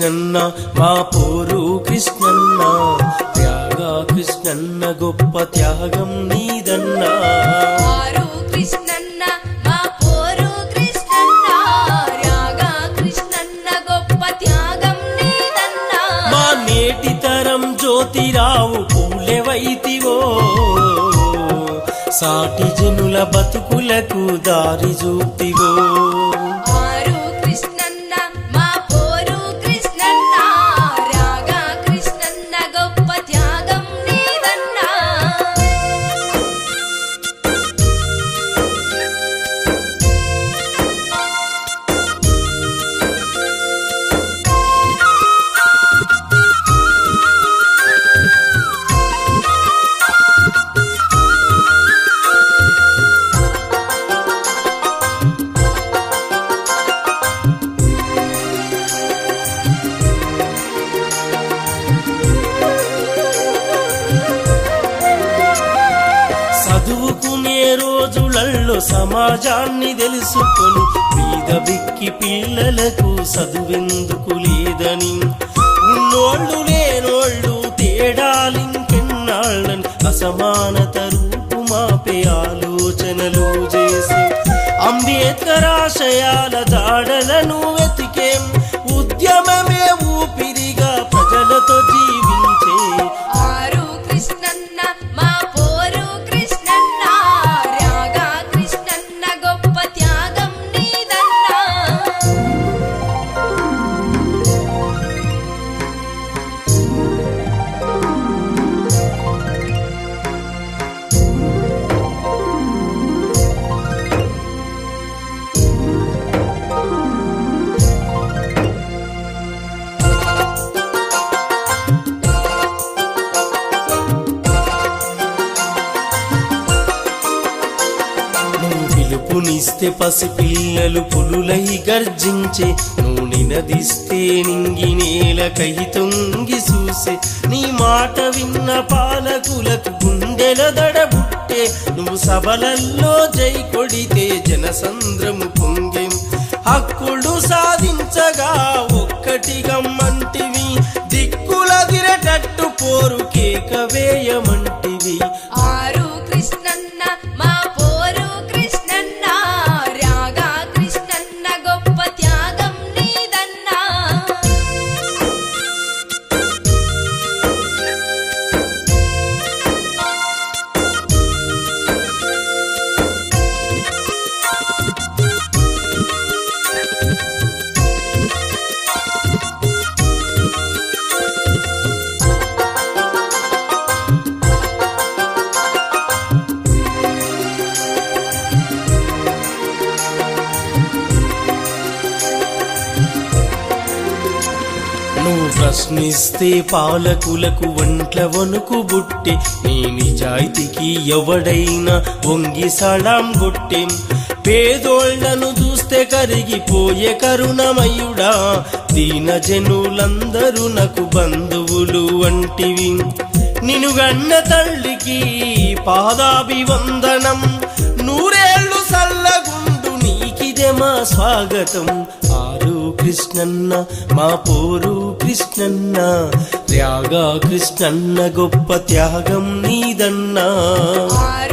కృష్ణన్న మా పోరు కృష్ణన్న, త్యాగ కృష్ణన్న గొప్ప త్యాగం నీదన్నా. ఆరు కృష్ణన్న మా పోరు కృష్ణన్న, త్యాగ కృష్ణన్న గొప్ప త్యాగం నీదన్నా. మా నేటి తరం జ్యోతిరావు పూలెవైతివో, సాటి జనుల బతుకులకు దారి చూపివో. ఆరు కృష్ణన్న మా పోరు కృష్ణన్న, త్యాగ కృష్ణన్న గొప్ప త్యాగం నీదన్నా. చదువుకునే రోజులల్లో సమాజాన్ని తెలుసుకొని బీద బిక్కి పిల్లలకు చదువెందుకు లేదని, ఉన్నోళ్ళు లేనోళ్ళు తేడాలింకెన్నాళ్ళని అసమానత రూపుమాపే ఆలోచనలు చేసి అంబేద్కర్ ఆశయాల జాడలను వెతికేం. ఉద్యమమే ఊపిరిగా ప్రజలతో జీవించే. ఆరు కృష్ణన్న మా పోరు కృష్ణన్న, త్యాగ కృష్ణన్న గొప్ప త్యాగం నీదన్నా. నువ్వు పిలుపునిస్తే పసిపిల్లలు పులులై గర్జించే, నువ్వు నినదిస్తే నింగి నేలకై తొంగి చూసే. నీ మాట విన్న పాలకులకు గుండెల దడబుట్టే, నువ్వు సభలల్లో జై కొడితే జనసంద్రము పొంగెం. హక్కులు సాధించగా ఒక్కటిగమ్మంటివి, దిక్కులదిరటట్టు పోరు కేక వేయమంటివి. ఆరు కృష్ణన్న మా పోరు కృష్ణన్న, త్యాగ కృష్ణన్న గొప్ప త్యాగం నీదన్నా. నువ్వు ప్రశ్నిస్తే పాలకులకు వంట్ల వణుకు బుట్టే, నీ నిజాయితీకి ఎవడైనా వంగి సలాం కొట్టేం. పేదోళ్లను చూస్తే కరిగిపోయే కరుణమయుడా, దీన జనులందరూ నాకు బంధువులు వంటివి. నినుగన్న తల్లికి పాదాభివందనం, నూరేళ్లు సల్లగుండు నీకిదే మా స్వాగతం. ఆరు కృష్ణన్న మా పోరు కృష్ణన్న, త్యాగ కృష్ణన్న గొప్ప త్యాగం నీదన్నా. ఆరు